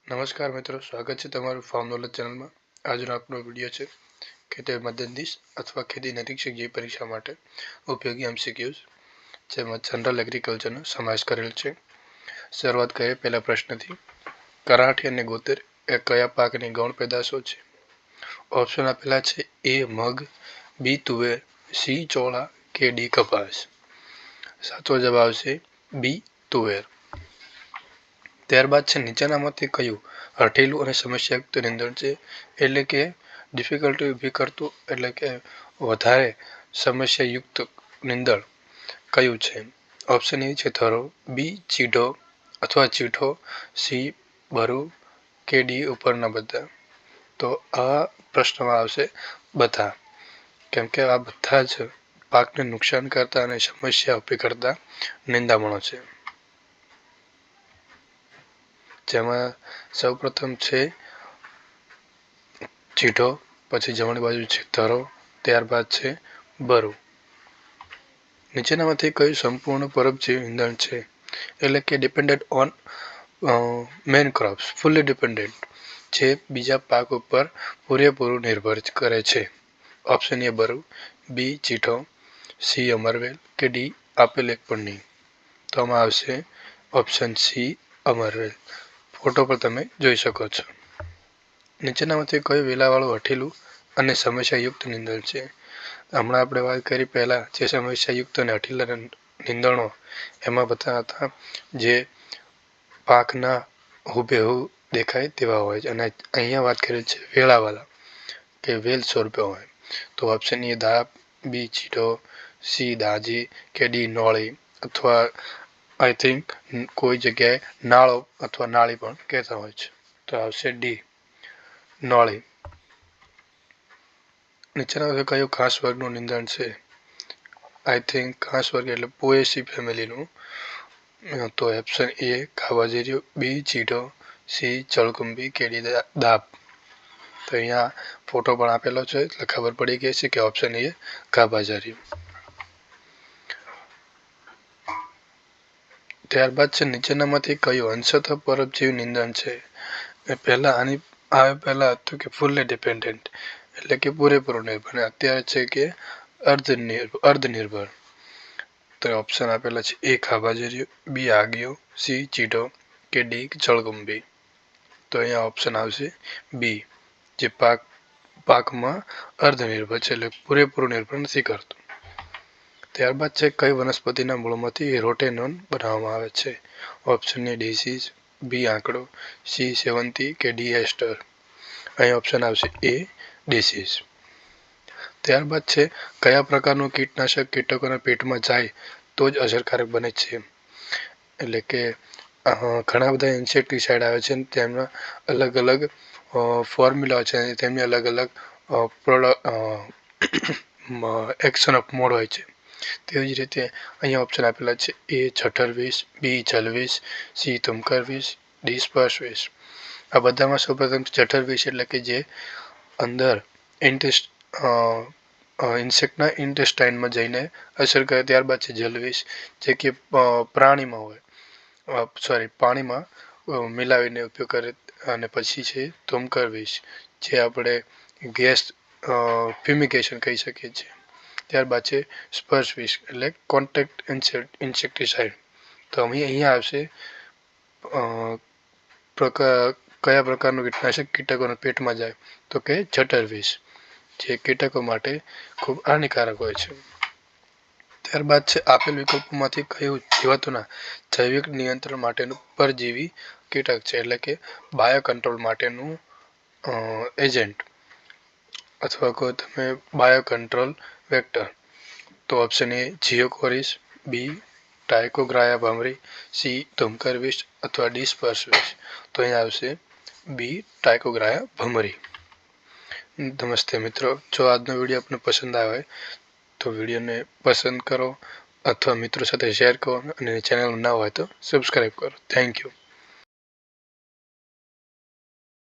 નમસ્કાર મિત્રો, સ્વાગત છે તમારું ફાર્મ નોલેજ ચેનલમાં। આજનો આપણો વિડીયો છે ખેતી મદદનીશ અથવા ખેતી નિરીક્ષક જેવી પરીક્ષા માટે ઉપયોગી એમસીક્યુઝ, જેમાં જનરલ એગ્રીકલ્ચરનો સમાવેશ કરેલ છે। શરૂઆત કરીએ પહેલા પ્રશ્નથી। કરાઠી અને ગોતેર એ કયા પાકની ગૌણ પેદાશો છે? ઓપ્શન આપેલા છે એ મગ, બી તુવેર, સી ચોળા કે ડી કપાસ। સાચો જવાબ આવશે બી તુવેર। ત્યારબાદ છે નીચેનામાંથી કયું હઠેલું અને સમસ્યાયુક્ત નીંદણ છે? એટલે કે ડિફિકલ્ટી ઊભી કરતું, એટલે કે વધારે સમસ્યાયુક્ત નીંદણ કયું છે? ઓપ્શન એ છે થરો, બી ચીઢો અથવા ચીઠો, સી બરુ કે ડી ઉપરના બધા। તો આ પ્રશ્નમાં આવશે બધા, કેમ કે આ બધા જ પાકને નુકસાન કરતા અને સમસ્યા ઊભી કરતા નિંદામણો છે, જેમાં સૌપ્રથમ છે ચીઢો, પછી જમણી બાજુ છે થરો, ત્યારબાદ છે બરુ। નીચેનામાંથી કયું સંપૂર્ણ પરોપજીવી નીંદણ છે? એટલે કે dependent on main crops, fully dependent, જે બીજા પાક ઉપર પૂરેપૂરું નિર્ભર કરે છે। ઓપ્શન એ બરુ, બી ચીઠો, સી અમરવેલ કે ડી આપેલ એક પણ નહીં। તો આમાં આવશે ઓપ્શન સી અમરવેલ। ફોટો પર તમે જોઈ શકો છો। નીચેનામાંથી કયું વેલાવાળું હઠેલું અને સમસ્યાયુક્ત નીંદણ છે? હમણાં આપણે વાત કરી પહેલાં જે સમસ્યાયુક્ત અને હઠેલા નીંદણો એમાં બધા હતા જે પાકના હુબેહુ દેખાય તેવા હોય છે, અને અહીંયા વાત કરી છે વેળાવાળા, કે વેલ સ્વરૂપે હોય। તો ઓપ્શન એ દાબ, બી ચીઢો, સી દાજી કે ડી નોળી, અથવા આઈ થિંક કોઈ જગ્યાએ નાળો અથવા નાળી પણ કહેતા હોય છે। તો આવશે ડી નોળી। નીચેના કયું ઘાસ વર્ગનું નીંદણ છે? આઈ થિંક ઘાસ વર્ગ એટલે પોએસી ફેમિલીનું। તો ઓપ્શન એ ખાવાજીર્યું, બી ચીઢો, સી ચળકુંબી કે ડી દાબ। તો અહીંયા ફોટો પણ આપેલો છે એટલે ખબર પડી ગઈ છે કે ઓપ્શન એ ગાભાજાર્યું। ત્યારબાદ છે નીચેનામાંથી કયું અંશતઃ પરોપજીવી નીંદણ છે? પહેલા આની આવે પહેલા હતું કે ફૂલ્લી ડિપેન્ડન્ટ, એટલે કે પૂરેપૂરું નિર્ભર, અત્યારે છે કે અર્ધનિર્ભર। તો ઓપ્શન આપેલા છે એ ખાભાજરિયું, બી આગિયો, સી ચીઢો કે ડી જળકુંભી। તો અહીંયા ઓપ્શન આવશે બી, જે પાકમાં અર્ધનિર્ભર છે, એટલે પૂરેપૂરું નિર્ભર નથી કરતું। ત્યારબાદ છે કઈ વનસ્પતિના મૂળમાંથી રોટેનોન બનાવવામાં આવે છે? ઓપ્શન એ ડિસીઝ, બી આંકડો, સી સેવંતી કે ડી એસ્ટર। અહીં ઓપ્શન આવશે એ ડિસીઝ। ત્યારબાદ છે કયા પ્રકારનું કીટનાશક કીટકોના પેટમાં જાય તો જ અસરકારક બને છે? એટલે કે ઘણા બધા ઇન્સેક્ટિસાઇડ આવે છે, તેમના અલગ અલગ ફોર્મ્યુલા છે, તેમની અલગ અલગ એક્શન ઓફ મોડ હોય છે। તેવી જ રીતે અહીંયા ઓપ્શન આપેલા છે એ 18-20, બી જલવિષ, સી તુમકરવિષ, ડી સ્પર્શવિષ। આ બધામાં સૌપ્રથમ 18-20 એટલે કે જે અંદર ઇન્સેક્ટના ઇન્ટેસ્ટાઇનમાં જઈને અસર કરે। ત્યારબાદ છે જલવિષ, જે કે પાણીમાં મિલાવીને ઉપયોગ કરે। અને પછી છે તુમકરવિષ, જે આપણે ગેસ ફ્યુમિગેશન કહી શકીએ છીએ। ત્યારબાદ છે સ્પર્શવિષ, એટલે કોન્ટેક્ટ ઇન્સેક્ટિસાઇડ। તો અહીંયા આવશે કયા પ્રકારનું કીટનાશક કીટકોના પેટમાં જાય, તો કે 18-20, જે કીટકો માટે ખૂબ હાનિકારક હોય છે। ત્યારબાદ છે આપેલ વિકલ્પોમાંથી કયું જીવાતોના જૈવિક નિયંત્રણ માટેનું પરજીવી કીટક છે? એટલે કે બાયો કંટ્રોલ માટેનું એજન્ટ, અથવા કહો તમે બાયો કંટ્રોલ વેક્ટર। તો ઓપ્શન એ જીઓકોરિસ, બી ટાઇકોગ્રાયા ભમરી, સી તુમકરવિષ અથવા ડી સ્પર્શવિષ। તો અહીંયા આવશે બી ટાઇકોગ્રાયા ભમરી। નમસ્તે મિત્રો, જો આજનો વિડીયો આપને પસંદ આવે તો વિડીયોને પસંદ કરો અથવા મિત્રો સાથે શેર કરો, અને ચેનલ ના હોય તો સબસ્ક્રાઈબ કરો। Thank you.